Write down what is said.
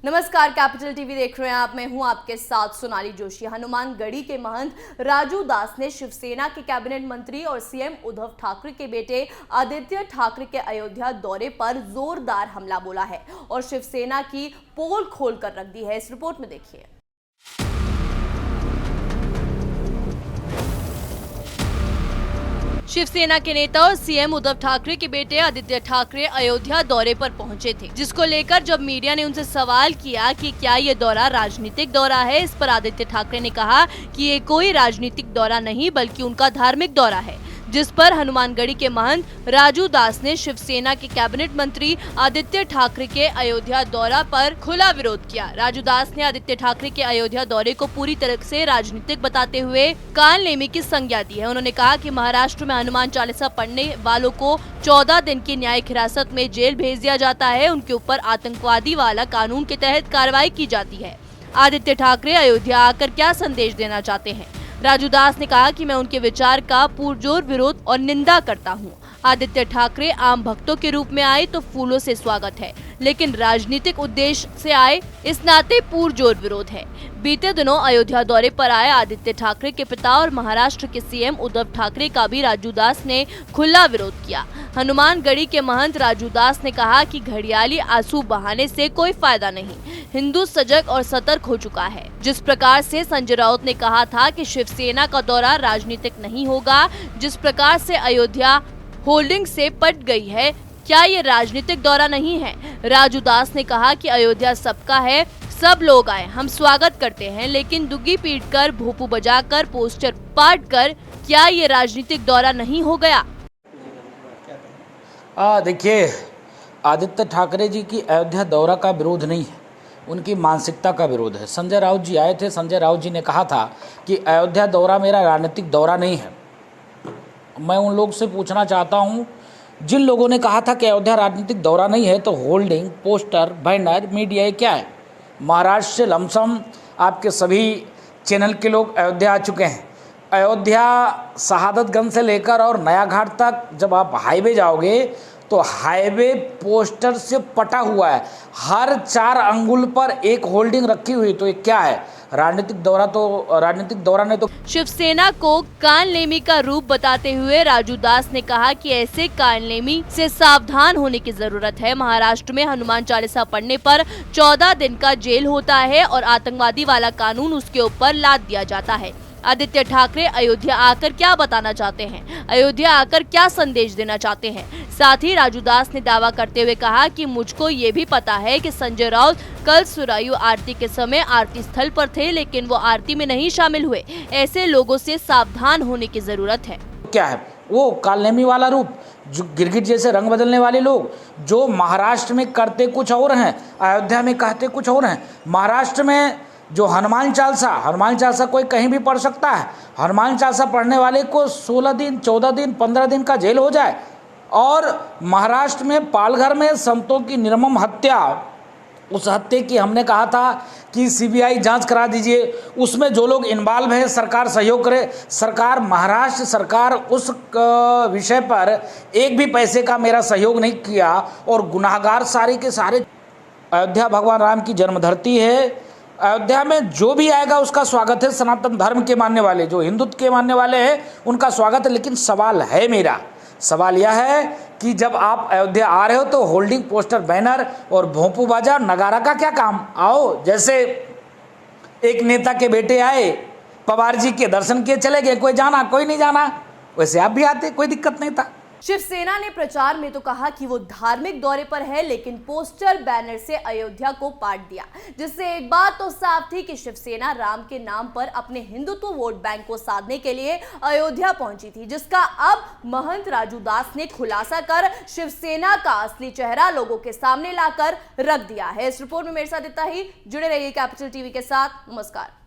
नमस्कार, capital TV देख रहे हैं आप। मैं हूं आपके साथ सोनाली जोशी। हनुमानगढ़ी के महंत राजू दास ने शिवसेना के कैबिनेट मंत्री और सीएम उद्धव ठाकरे के बेटे आदित्य ठाकरे के अयोध्या दौरे पर जोरदार हमला बोला है और शिवसेना की पोल खोल कर रख दी है। इस रिपोर्ट में देखिए। शिवसेना के नेता और सीएम उद्धव ठाकरे के बेटे आदित्य ठाकरे अयोध्या दौरे पर पहुंचे थे, जिसको लेकर जब मीडिया ने उनसे सवाल किया कि क्या ये दौरा राजनीतिक दौरा है, इस पर आदित्य ठाकरे ने कहा कि ये कोई राजनीतिक दौरा नहीं बल्कि उनका धार्मिक दौरा है, जिस पर हनुमानगढ़ी के महंत राजू दास ने शिवसेना के कैबिनेट मंत्री आदित्य ठाकरे के अयोध्या दौरा पर खुला विरोध किया। राजू दास ने आदित्य ठाकरे के अयोध्या दौरे को पूरी तरह से राजनीतिक बताते हुए कान लेने की संज्ञा दी है। उन्होंने कहा कि महाराष्ट्र में हनुमान चालीसा पढ़ने वालों को 14 दिन की न्यायिक हिरासत में जेल भेज दिया जाता है, उनके ऊपर आतंकवादी वाला कानून के तहत कार्रवाई की जाती है। आदित्य ठाकरे अयोध्या आकर क्या संदेश देना चाहते हैं? राजू दास ने कहा कि मैं उनके विचार का पुरजोर विरोध और निंदा करता हूं। आदित्य ठाकरे आम भक्तों के रूप में आए तो फूलों से स्वागत है, लेकिन राजनीतिक उद्देश्य से आए इस नाते पुरजोर विरोध है। बीते दिनों अयोध्या दौरे पर आए आदित्य ठाकरे के पिता और महाराष्ट्र के सीएम उद्धव ठाकरे का भी राजू दास ने खुला विरोध किया। हनुमानगढ़ी के महंत राजू दास ने कहा कि घड़ियाली आंसू बहाने से कोई फायदा नहीं, हिंदू सजग और सतर्क हो चुका है। जिस प्रकार से संजय राउत ने कहा था कि शिवसेना का दौरा राजनीतिक नहीं होगा, जिस प्रकार से अयोध्या होल्डिंग से पट गई है, क्या ये राजनीतिक दौरा नहीं है? राजू दास ने कहा कि अयोध्या सबका है, सब लोग आए, हम स्वागत करते हैं, लेकिन दुग्गी पीटकर, भोपू बजाकर, पोस्टर पाट कर क्या ये राजनीतिक दौरा नहीं हो गया? देखिए, आदित्य ठाकरे जी की अयोध्या दौरा का विरोध नहीं है, उनकी मानसिकता का विरोध है। संजय राउत जी आए थे, संजय राउत जी ने कहा था कि अयोध्या दौरा मेरा राजनीतिक दौरा नहीं है। मैं उन लोग से पूछना चाहता हूँ जिन लोगों ने कहा था कि अयोध्या राजनीतिक दौरा नहीं है, तो होल्डिंग, पोस्टर, बैनर, मीडिया ये क्या है? महाराष्ट्र से लमसम आपके सभी चैनल के लोग अयोध्या आ चुके हैं। अयोध्या शहादतगंज से लेकर और नया घाट तक जब आप हाईवे जाओगे तो हाईवे पोस्टर से पटा हुआ है, हर 4 अंगुल पर एक होल्डिंग रखी हुई। तो ये क्या है? राजनीतिक दौरा ने तो शिवसेना को कानलेमी का रूप बताते हुए राजू दास ने कहा कि ऐसे कानलेमी से सावधान होने की जरूरत है। महाराष्ट्र में हनुमान चालीसा पढ़ने पर 14 दिन का जेल होता है और आतंकवादी वाला कानून उसके ऊपर लाद दिया जाता है। आदित्य ठाकरे अयोध्या आकर क्या बताना चाहते हैं? अयोध्या आकर क्या संदेश देना चाहते हैं? साथ ही राजू दास ने दावा करते हुए कहा कि मुझको ये भी पता है कि संजय राउत कल सुरायु आरती के समय आरती स्थल पर थे, लेकिन वो आरती में नहीं शामिल हुए। ऐसे लोगों से सावधान होने की जरूरत है। क्या है वो कालनेमी वाला रूप? जो गिरगिट जैसे रंग बदलने वाले लोग, जो महाराष्ट्र में करते कुछ और हैं, अयोध्या में कहते कुछ और हैं। महाराष्ट्र में जो हनुमान चालीसा कोई कहीं भी पढ़ सकता है। हनुमान चालीसा पढ़ने वाले को 16 दिन, 14 दिन, 15 दिन का जेल हो जाए। और महाराष्ट्र में पालघर में संतों की निर्मम हत्या, उस हत्या की हमने कहा था कि सीबीआई जांच करा दीजिए, उसमें जो लोग इन्वॉल्व है सरकार सहयोग करे। सरकार, महाराष्ट्र सरकार उस विषय पर एक भी पैसे का मेरा सहयोग नहीं किया और गुनाहगार सारे के सारे। अयोध्या भगवान राम की जन्मधरती है। अयोध्या में जो भी आएगा उसका स्वागत है। सनातन धर्म के मानने वाले, जो हिंदुत्व के मानने वाले हैं, उनका स्वागत है। लेकिन सवाल यह है कि जब आप अयोध्या आ रहे हो तो होल्डिंग, पोस्टर, बैनर और भोंपू बाजा, नगारा का क्या काम? आओ, जैसे एक नेता के बेटे आए, पवार जी के दर्शन किए, चले गए, कोई जाना कोई नहीं जाना, वैसे आप भी आते, कोई दिक्कत नहीं था। शिवसेना ने प्रचार में तो कहा कि वो धार्मिक दौरे पर है, लेकिन पोस्टर बैनर से अयोध्या को पाट दिया, जिससे एक बात तो साफ थी कि शिवसेना राम के नाम पर अपने हिंदुत्व वोट बैंक को साधने के लिए अयोध्या पहुंची थी, जिसका अब महंत राजू दास ने खुलासा कर शिवसेना का असली चेहरा लोगों के सामने लाकर रख दिया है। इस रिपोर्ट में मेरे साथ इतना ही। जुड़े रहिए कैपिटल टीवी के साथ। नमस्कार।